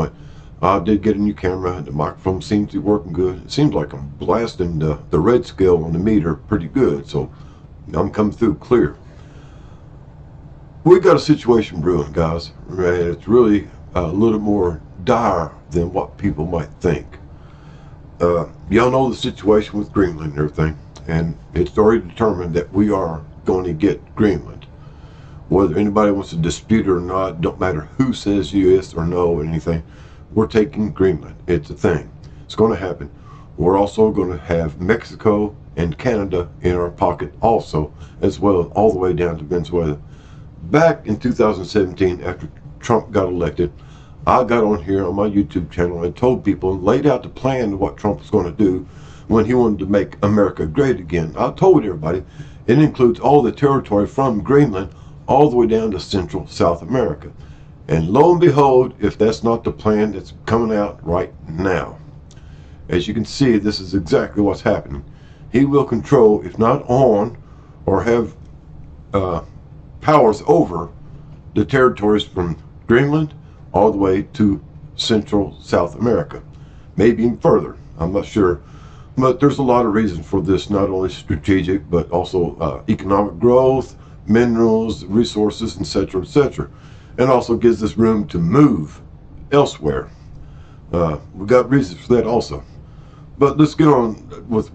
point. I did get a new camera, and the microphone seems to be working good. It seems like I'm blasting the red scale on the meter pretty good, so I'm coming through clear. We got a situation brewing, guys. It's really a little more dire than what people might think. Y'all know the situation with Greenland and everything, and it's already determined that we are going to get Greenland. Whether anybody wants to dispute it or not, don't matter who says yes or no or anything, we're taking Greenland. It's a thing. It's going to happen. We're also going to have Mexico and Canada in our pocket also, as well, all the way down to Venezuela. Back in 2017, after Trump got elected, I got on here on my YouTube channel and told people and laid out the plan of what Trump was going to do when he wanted to make America great again. I told everybody it includes all the territory from Greenland all the way down to Central South America. And lo and behold, if that's not the plan that's coming out right now. As you can see, this is exactly what's happening. He will control, if not own, or have powers over the territories from Greenland all the way to Central South America. Maybe even further, I'm not sure. But there's a lot of reasons for this, not only strategic, but also economic growth, minerals, resources, etc., etc. And also gives us room to move elsewhere. We've got reasons for that also. But let's get on with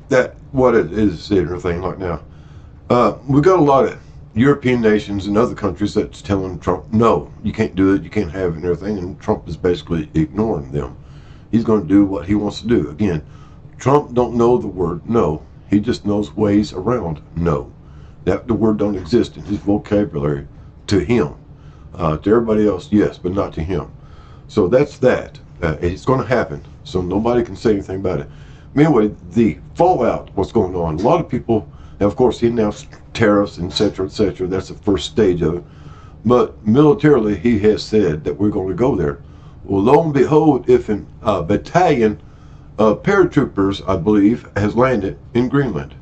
that, what it is and everything like now. We've got a lot of European nations and other countries that's telling Trump, no, you can't do it, you can't have it and everything, and Trump is basically ignoring them. He's going to do what he wants to do. Again, Trump don't know the word no. He just knows ways around no. That the word don't exist in his vocabulary to him. To everybody else, yes, but not to him. So that's that. It's going to happen, so nobody can say anything about it. Anyway, the fallout, what's going on, a lot of people, now of course he announced tariffs, etc., etc. That's the first stage of it. But militarily, he has said that we're going to go there. Well, lo and behold, if a battalion of paratroopers, I believe, has landed in Greenland.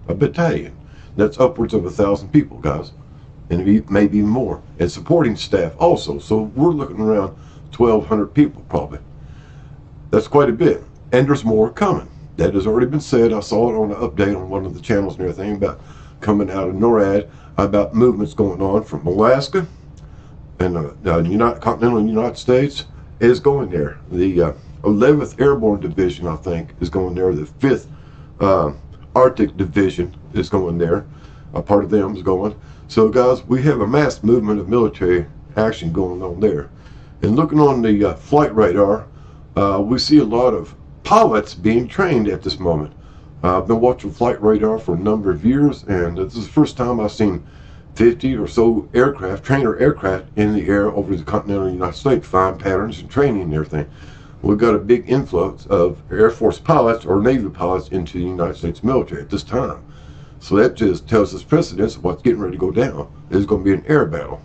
A battalion. That's upwards of 1,000 people, guys. And maybe more. And supporting staff also. So we're looking around 1,200 people probably. That's quite a bit. And there's more coming. That has already been said. I saw it on an update on one of the channels and everything about coming out of NORAD, about movements going on from Alaska and the continental United States is going there. The 11th Airborne Division, I think, is going there. The 5th Arctic Division is going there. A part of them is going. So, guys, we have a mass movement of military action going on there. And looking on the flight radar, we see a lot of pilots being trained at this moment. I've been watching flight radar for a number of years, and this is the first time I've seen 50 or so aircraft, trainer aircraft, in the air over the continental United States, flying patterns and training and everything. We've got a big influx of Air Force pilots or Navy pilots into the United States military at this time. So that just tells us precedence of what's getting ready to go down. There's going to be an air battle.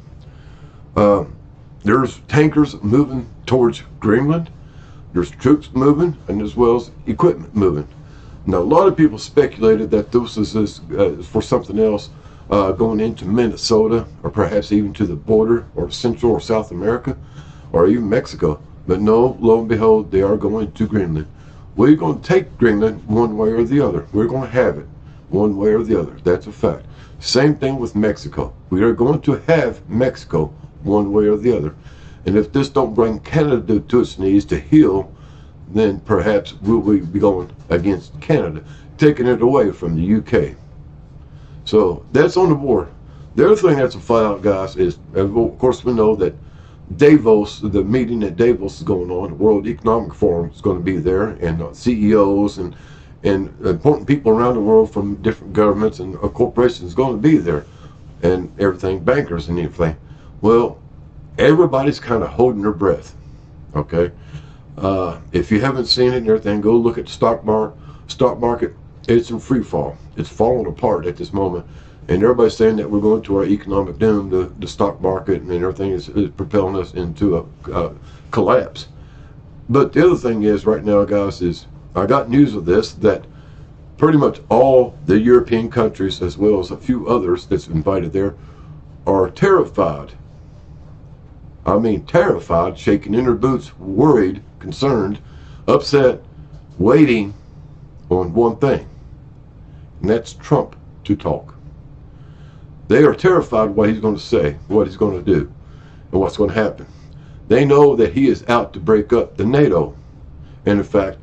There's tankers moving towards Greenland. There's troops moving, and as well as equipment moving. Now, a lot of people speculated that this is for something else, going into Minnesota, or perhaps even to the border, or Central or South America, or even Mexico. But no, lo and behold, they are going to Greenland. We're going to take Greenland one way or the other. We're going to have it one way or the other. That's a fact. Same thing with Mexico. We are going to have Mexico one way or the other. And if this don't bring Canada to its knees to heal, then perhaps we'll be going against Canada, taking it away from the UK. So that's on the board. The other thing that's a fallout, guys, is, of course, we know that Davos, the meeting at Davos is going on, the World Economic Forum is going to be there, and CEOs and important people around the world from different governments and corporations is going to be there, and everything, bankers and everything. Well, everybody's kind of holding their breath, okay? If you haven't seen it and everything, go look at the stock market. It's in free fall. It's falling apart at this moment. And everybody's saying that we're going to our economic doom. The stock market and everything is propelling us into a collapse. But the other thing is, right now, guys, is I got news of this, that pretty much all the European countries, as well as a few others that's invited there, are terrified. I mean terrified, shaking in their boots, worried, concerned, upset, waiting on one thing, and that's Trump to talk. They are terrified what he's going to say, what he's going to do, and what's going to happen. They know that he is out to break up the NATO. And in fact,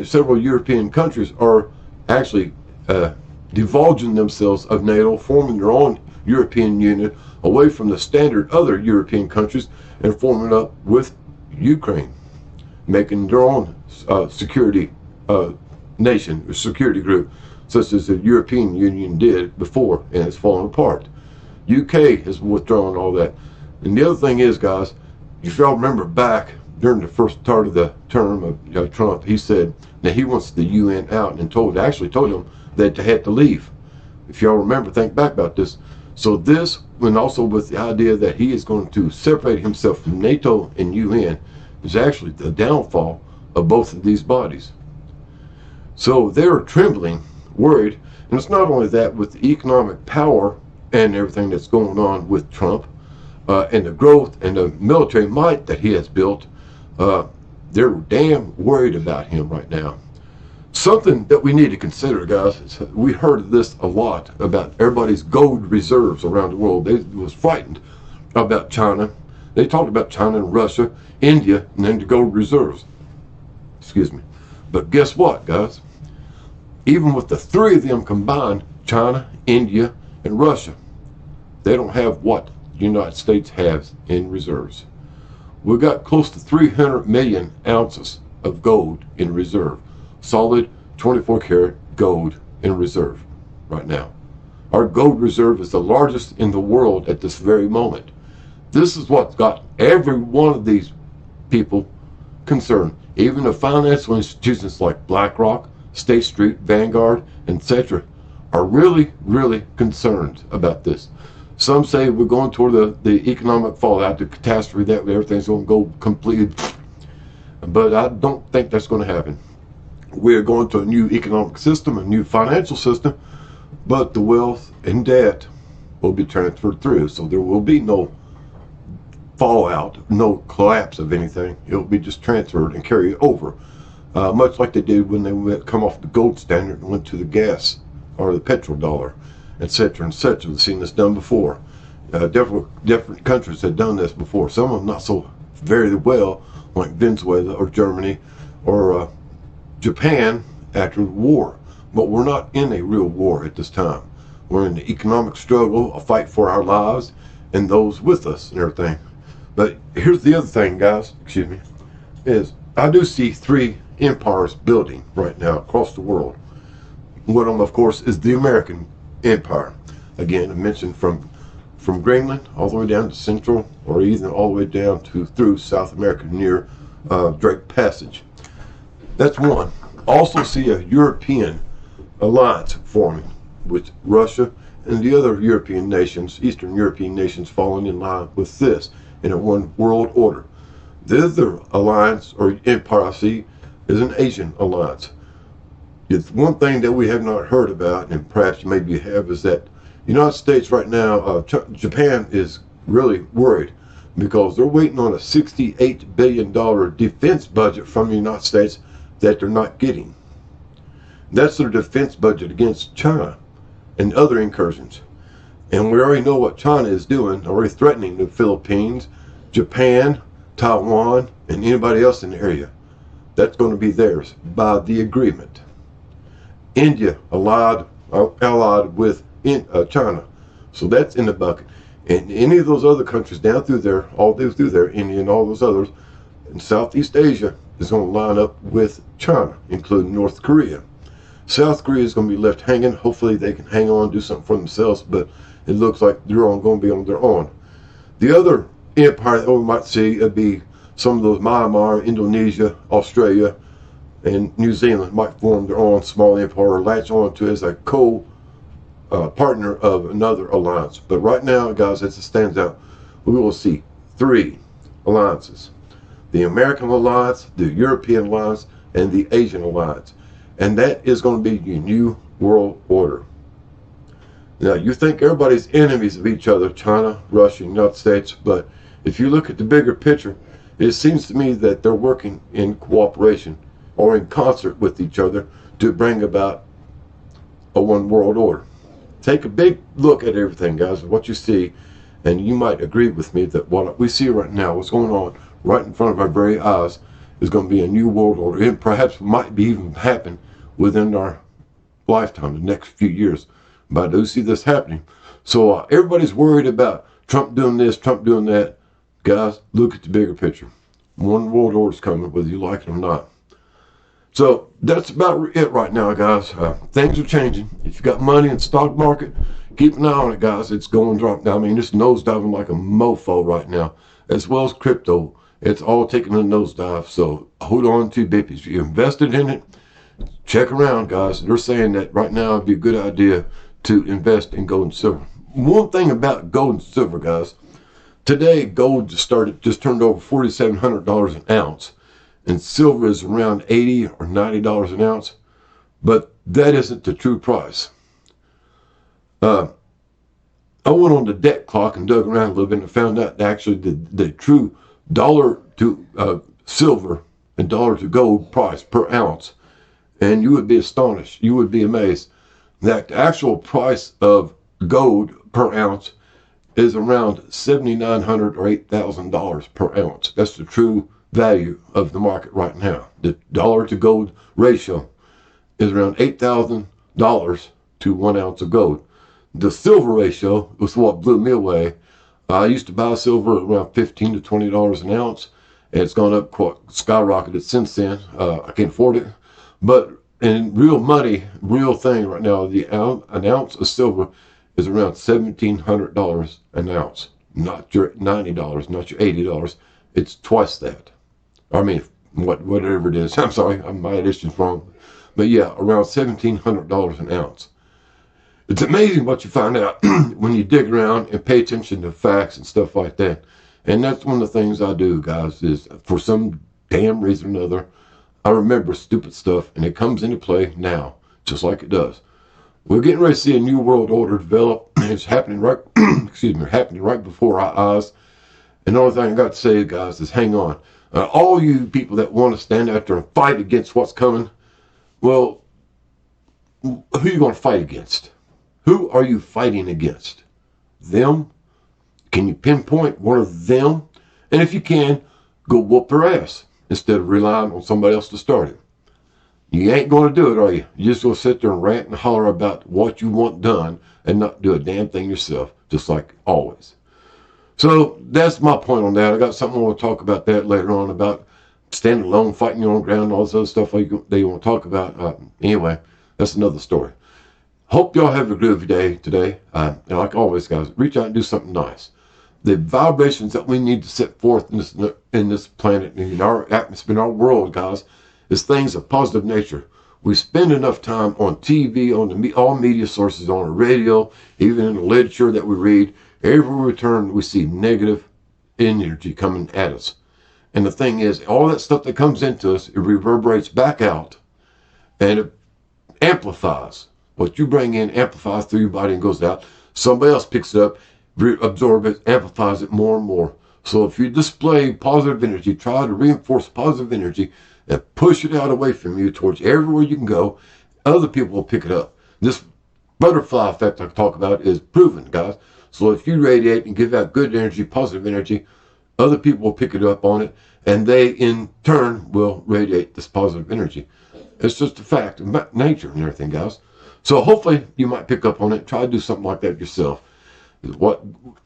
several European countries are actually divulging themselves of NATO, forming their own European Union away from the standard other European countries and forming up with Ukraine, making their own security nation, or security group, such as the European Union did before, and it's fallen apart. UK has withdrawn all that. And the other thing is, guys, if y'all remember back during the first part of the term of Trump, he said that he wants the UN out, and actually told them that they had to leave. If y'all remember, think back about this. So this, and also with the idea that he is going to separate himself from NATO and UN, is actually the downfall of both of these bodies. So they're trembling, worried, and it's not only that, with the economic power and everything that's going on with Trump, and the growth and the military might that he has built, they're damn worried about him right now. Something that we need to consider, guys, we heard this a lot about everybody's gold reserves around the world. They was frightened about China. They talked about China and Russia, India, and then the gold reserves. Excuse me. But guess what, guys? Even with the three of them combined, China, India, and Russia, they don't have what the United States has in reserves. We've got close to 300 million ounces of gold in reserve. Solid 24 karat gold in reserve right now. Our gold reserve is the largest in the world at this very moment. This is what's got every one of these people concerned. Even the financial institutions like BlackRock, State Street, Vanguard, etc. are really, really concerned about this. Some say we're going toward the economic fallout, the catastrophe, that everything's going to go completely. But I don't think that's going to happen. We're going to a new economic system, a new financial system, but the wealth and debt will be transferred through. So there will be no fallout, no collapse of anything. It'll be just transferred and carried over, much like they did when they come off the gold standard and went to the gas or the petrol dollar, etc., etc. We've seen this done before. Different countries have done this before. Some of them not so very well, like Venezuela or Germany or Japan after the war. But we're not in a real war at this time. We're in the economic struggle, a fight for our lives and those with us and everything. But here's the other thing, guys, is I do see three empires building right now across the world. One of them, of course, is the American empire. Again, I mentioned from Greenland all the way down to Central, or even all the way down to through South America near Drake Passage. That's one. Also see a European alliance forming with Russia and the other European nations, Eastern European nations, falling in line with this in a one world order. The other alliance or empire I see is an Asian alliance. It's one thing that we have not heard about, and perhaps maybe you have, is that the United States right now, Japan is really worried because they're waiting on a $68 billion defense budget from the United States that they're not getting. That's their defense budget against China and other incursions. And we already know what China is doing, already threatening the Philippines, Japan, Taiwan, and anybody else in the area. That's going to be theirs by the agreement. India allied with China. So that's in the bucket. And any of those other countries down through there, all through there, India and all those others, in Southeast Asia is going to line up with China, including North Korea. South Korea is going to be left hanging. Hopefully they can hang on, do something for themselves, but it looks like they're all going to be on their own. The other empire that we might see would be some of those Myanmar, Indonesia, Australia, and New Zealand might form their own small empire or latch on to as a partner of another alliance. But right now, guys, as it stands out, we will see three alliances: the American alliance, the European alliance, and the Asian alliance. And that is going to be your new world order. Now, you think everybody's enemies of each other, China, Russia, United States, but If you look at the bigger picture, it seems to me that they're working in cooperation or in concert with each other to bring about a one world order. Take a big look at everything, guys, what you see, and you might agree with me that what we see right now, what's going on right in front of our very eyes, is going to be a new world order. It perhaps might be even happen within our lifetime, the next few years. But I do see this happening. So everybody's worried about Trump doing this, Trump doing that. Guys, look at the bigger picture. One world order is coming, whether you like it or not. So that's about it right now, guys. Things are changing. If you got money in the stock market, keep an eye on it, guys. It's going drop. I mean, it's nosediving like a mofo right now, as well as crypto. It's all taking a nosedive. So hold on to bippies. If you invested in it, check around, guys. They're saying that right now it'd be a good idea to invest in gold and silver. One thing about gold and silver, guys. Today, gold just turned over $4,700 an ounce. And silver is around $80 or $90 an ounce, but that isn't the true price. I went on the debt clock and dug around a little bit and found out that actually the true dollar to silver and dollar to gold price per ounce, and you would be astonished, you would be amazed that the actual price of gold per ounce is around $7,900 or $8,000 per ounce. That's the true value of the market right now. The dollar to gold ratio is around $8,000 to 1 ounce of gold. The silver ratio was what blew me away. I used to buy silver at around $15 to $20 an ounce, and it's gone up skyrocketed since then. I can't afford it, but in real money, real thing right now, an ounce of silver is around $1,700 an ounce. Not your $90, not your $80. It's twice that. I mean, whatever it is. I'm sorry, my addition's wrong. But yeah, around $1,700 an ounce. It's amazing what you find out when you dig around and pay attention to facts and stuff like that. And that's one of the things I do, guys, is for some damn reason or another, I remember stupid stuff, and it comes into play now, just like it does. We're getting ready to see a new world order develop. It's happening right, happening right before our eyes. And the only thing I got to say, guys, is hang on. All you people that want to stand out there and fight against what's coming, well, who are you going to fight against? Who are you fighting against? Them? Can you pinpoint one of them? And if you can, go whoop their ass instead of relying on somebody else to start it. You ain't going to do it, are you? You're just going to sit there and rant and holler about what you want done and not do a damn thing yourself, just like always. So that's my point on that. I got something I want to talk about that later on, about standing alone, fighting your own ground, all this other stuff that you want to talk about. Anyway, that's another story. Hope y'all have a good day today. And like always, guys, reach out and do something nice. The vibrations that we need to set forth in this planet, in our atmosphere, in our world, guys, is things of positive nature. We spend enough time on TV, on all media sources, on the radio, even in the literature that we read. Every return, we see negative energy coming at us. And the thing is, all that stuff that comes into us, it reverberates back out, and it amplifies. What you bring in amplifies through your body and goes out. Somebody else picks it up, absorbs it, amplifies it more and more. So if you display positive energy, try to reinforce positive energy and push it out away from you towards everywhere you can go, other people will pick it up. This butterfly effect I talk about is proven, guys. So if you radiate and give out good energy, positive energy, other people will pick it up on it, and they in turn will radiate this positive energy. It's just a fact of nature and everything, guys. So hopefully you might pick up on it. Try to do something like that yourself.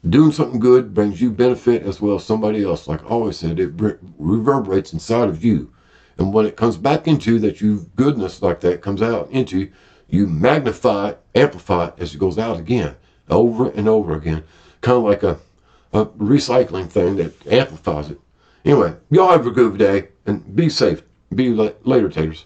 Doing something good brings you benefit as well as somebody else. Like I always said, it reverberates inside of you. And when it comes back into that, goodness like that comes out into you, magnify it, amplify it as it goes out again, over and over again. Kind of like a recycling thing that amplifies it. Anyway, y'all have a good day and be safe. Be later, taters.